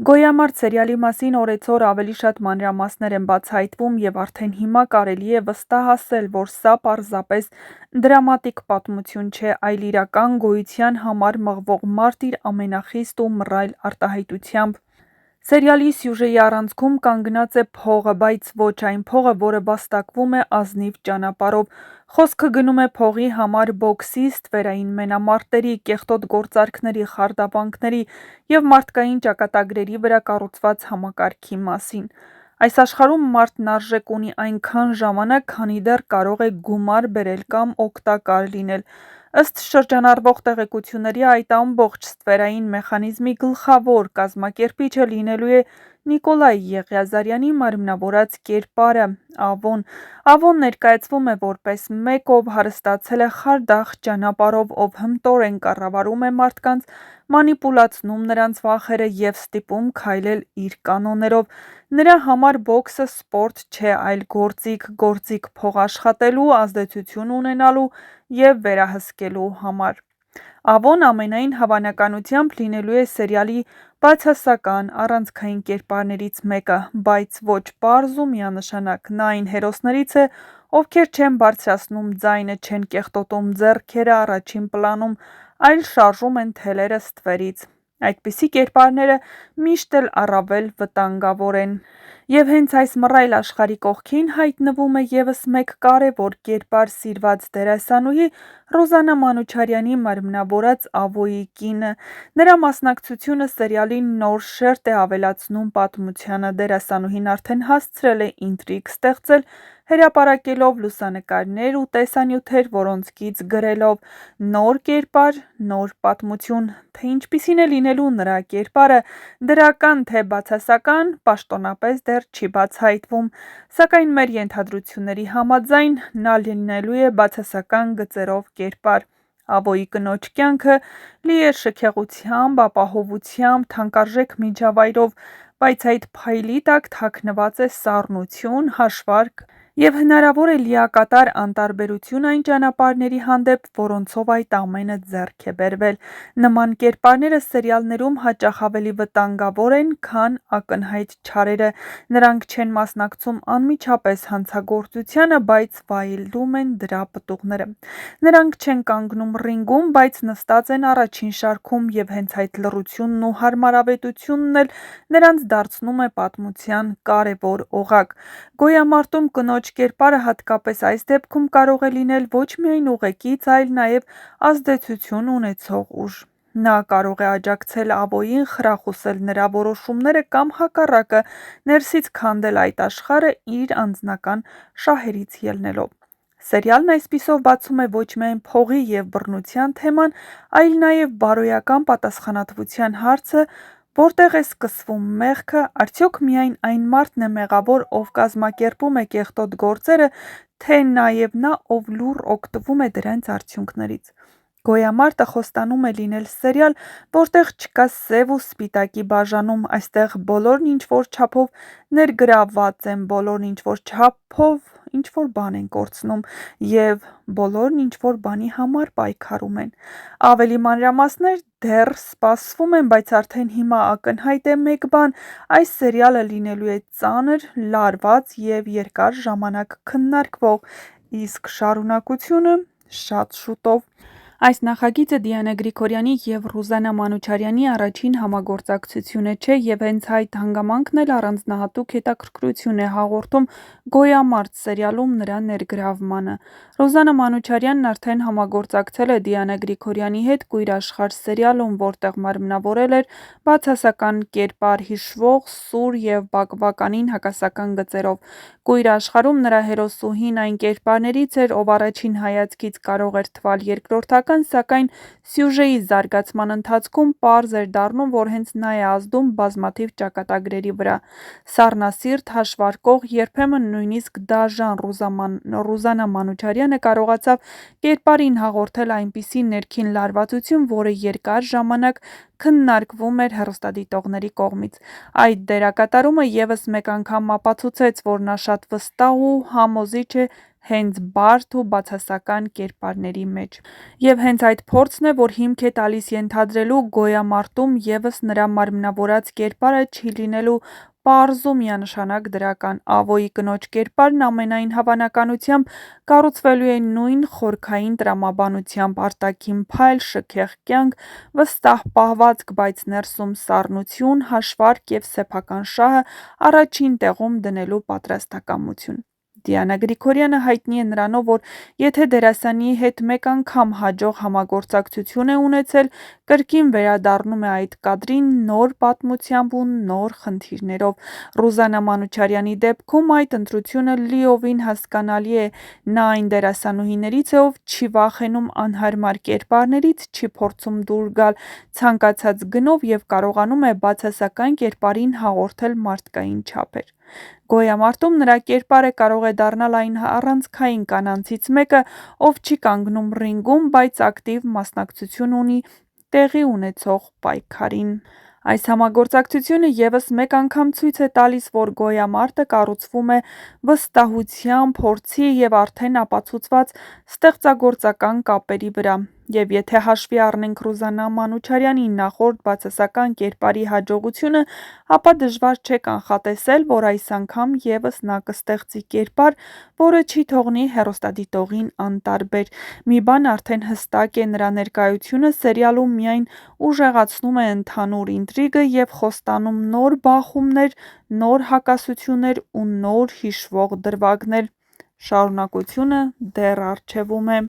Գոյամարտ սերիալի մասին օրեցօր ավելի շատ մանրամասներ են բացահայտվում և արդեն հիմա կարելի է վստահ ասել, որ սա պարզապես դրամատիկ պատմություն չէ, այլ իրական գոյության համար մղվող մարդ իր ամենախիստ ու մռայլ արտահայտությամբ։ Սերիալի սյուժեի առանցքում կանգնած է փողը, բայց ոչ այն փողը, որը վաստակվում է ազնիվ ճանապարհով։ Խոսքը գնում է փողի համար բոքսի, ստվերային մենամարտերի, կեղտոտ գործարքների, խարդապանքների և մարդկային ճակատագրերի վրա կառուցված համակարգի մասին։ Այս աշխարհում մարդն արժեք ունի այնքան ժամանակ, քանի դեռ կարող է գումար բերել կամ օգտակար լինել։ Ըստ շրջանառվող տեղեկությունների, այդ ամբողջ ստվերային մեխանիզմի գլխավոր կազմակերպիչը լինելու է Նիկոլայ Եղիազարյանի մարմնավորած կերպարը՝ Ավոն։ Ավոն ներկայացվում է որպես մեկ, ով հարստացել է խարդախ ճանապարհով, ով հմտորեն կառավարում է մարդկանց, մանիպուլացնում նրանց վախերը և ստիպում քայլել իր կանոններով։ Նրա համար բոքսը սպորտ չէ, այլ գործիք փող աշխատելու, ազդեցություն ունենալու և վերահսկելու համար։ Ավոն ամենայն հավանականությամբ լինելու է սերիալի բացասական առանցքային կերպարներից մեկը, բայց ոչ պարզ ու միանշանակ։ Նա այն հերոսներից է, ովքեր չեն բարձրացնում ձայնը, չեն կեղտոտում ձեռքերը առաջին պլանում, այլ շարժում են թելերը ստվերից։ Այդպիսի կերպարները միշտ էլ առավել վտանգավոր են։ Եվ հենց այս մռայլ աշխարհի կողքին հայտնվում է ևս մեկ կարևոր կերպար՝ սիրված դերասանուհի Ռուզաննա Մանուչարյանի մարմնավորած Ավոյի կինը։ Նրա մասնակցությունը սերիալին նոր շերտ է ավելացնում պատմությանը։ Դերասանուհին արդեն հասցրել է ինտրիգ ստեղծել՝ հրապարակելով լուսանկարներ ու տեսանյութեր, որոնցքից գրելով «Նոր կերպար, նոր պատմություն»։ Թե ինչպիսին է լինելու նրա կերպարը՝ դրական թե բացասական, պաշտոնապես դեռ չի բացահայտվում, սակայն մեր ենթադրությունների համաձայն նա լինելու է բացասական գծերով կերպար։ Ավոյի կնոջ կյանքը լի է շքեղությամբ, ապահովությամբ, թանկարժեք միջավայրով, բայց այդ փայլի տակ թաքնված է սառնություն, հաշվարկ և հնարավոր է լիակատար անտարբերություն այն ճանապարհների հանդեպ, որոնցով այդ ամենը ձեռք է բերվել։ Նման կերպարները սերիալներում հաճախ ավելի վտանգավոր են, քան ակնհայտ չարերը։ Նրանք չեն մասնակցում անմիջապես հանցագործությանը, բայց վայելում են դրա պտուղները։ Նրանք չեն կանգնում ռինգում, բայց նստած են առաջին շարքում, և հենց այդ լռությունն ու հարմարավետությունն էլ նրանց դարձնում է պատմության կարևոր օղակ։ Գոյամարտում կնոջ կերպարը հատկապես այս դեպքում կարող է լինել ոչ միայն ուղեկից, այլ նաև ազդեցություն ունեցող ուժ։ Նա կարող է աջակցել Ավոյին, խրախուսել նրա որոշումները կամ հակառակը՝ ներսից քանդել այդ աշխարհը իր անձնական շահերից ելնելով։ Սերիալն այսպիսով բացում է ոչ միայն փողի և բռնության թեման, այլ նաև բարոյական պատասխանատվության հարցը, որտեղ է սկսվում մեղքը, արդյոք միայն այն մարդն է մեղավոր, ով կազմակերպում է կեղտոտ գործերը, թե նաև նա, ով լուռ օգտվում է դրանց արդյունքներից։ Գոյամարտը խոստանում է լինել սերիալ, որտեղ չկա սև ու սպիտակի բաժանում։ Այստեղ բոլորն ինչ-որ չափով ներգրավված են, բոլորն ինչ-որ չափով ինչ-որ բան են կորցնում, և բոլորն ինչ-որ բանի համար պայքարում են։ Ավելի մանրամասներ դեռ սպասվում են, բայց արդեն հիմա ակնհայտ է մեկ բան՝ այս սերիալը լինելու է ծանր, լարված և երկար ժամանակ քննարկվող, իսկ շարունակությունը՝ շատ շուտով։ Այս նախագիծը Դիանա Գրիգորյանի և Ռուզաննա Մանուչարյանի առաջին համագործակցությունը չէ, և հենց այդ հանգամանքն էլ առանձնահատուկ հետաքրքրություն է հաղորդում «Գոյամարտ» սերիալում նրա ներգրավմանը։ Ռուզաննա Մանուչարյանն արդեն համագործակցել է Դիանա Գրիգորյանի հետ «Կույր աշխարհ» սերիալում, որտեղ մարմնավորել էր բացասական կերպար՝ հիշվող, սուր և բակբականին հակասական գծերով։ «Կույր աշխարհ»-ում նրա հերոսուհին այն կերպարներից էր, ով առաջին հայացքից կարող էր թվալ երկրորդական, սակայն սյուժեի զարգացման ընթացքում պարզ էր դառնում, որ հենց նա է ազդում բազմաթիվ ճակատագրերի վրա։ Սառնասիրտ, հաշվարկող, երբեմն նույնիսկ դաժան Ռուզաննա Մանուչարյանը կարողացավ կերպարին հաղորդել այնպիսի ներքին լարվածություն, որը երկար ժամանակ քննարկվում էր հեռուստադիտողների կողմից։ Այդ դերակատարումը ևս մեկ անգամ ապացուցեց, որ նա շատ վստահ ու համոզիչ է հենց բարդ ու բացասական կերպարների մեջ։ Եվ հենց այդ փորձն է, որ հիմք է տալիս ենթադրելու գոյամարտում ևս նրա մարմնավորած կերպարը չի լինելու պարզ ու միանշանակ դրական։ Ավոյի կնոջ կերպարն ամենայն հավանականությամբ կառուցվելու է նույն խորքային տրամաբանությամբ՝ արտաքին փայլ, շքեղ կյանք, վստահ պահվածք, բայց ներսում սառնություն, հաշվարկ և սեփական շահը առաջին տեղում դնելու պատրաստակամություն։ Դիանա Գրիգորյանը հայտնի է նրանով, որ եթե դերասանի հետ մեկ անգամ հաջող համագործակցություն է ունեցել, կրկին վերադառնում է այդ կադրին նոր պատմությամբ ու նոր խնդիրներով։ Ռուզաննա Մանուչարյանի դեպքում այդ ընտրությունը լիովին հասկանալի է։ Նա այն դերասանուհիներից է, ով չի վախենում անհարմար կերպարներից, չի փորձում դուր գալ ցանկացած գնով և կարողանում է բացասական կերպարին հաղորդել մարդկային չափեր։ Գոյամարտում նրա կերպարը կարող է դառնալ այն առանցքային կանանցից մեկը, ով չի կանգնում ռինգում, բայց ակտիվ մասնակցություն ունի տեղի ունեցող պայքարին։ Այս համագործակցությունը ևս մեկ անգամ ցույց է տալիս, որ գոյամարտը կառուցվում է վստահության, փորձի և արդեն ապացուցված ստեղծագործական կապերի վրա։ Եվ եթե հաշվի առնենք Ռուզաննա Մանուչարյանի նախորդ բացասական կերպարի հաջողությունը, ապա դժվար չէ կանխատեսել, որ այս անգամ ևս նա կստեղծի կերպար, որը չի թողնի հեռուստադիտողին անտարբեր։ Մի բան արդեն հստակ է՝ նրա ներկայությունը սերիալում միայն ուժեղացնում է ընդհանուր ինտրիգը և խոստանում նոր բախումներ, նոր հակասություններ ու նոր հիշվող դրվագներ։ Շարունակությունը դեռ առջևում է։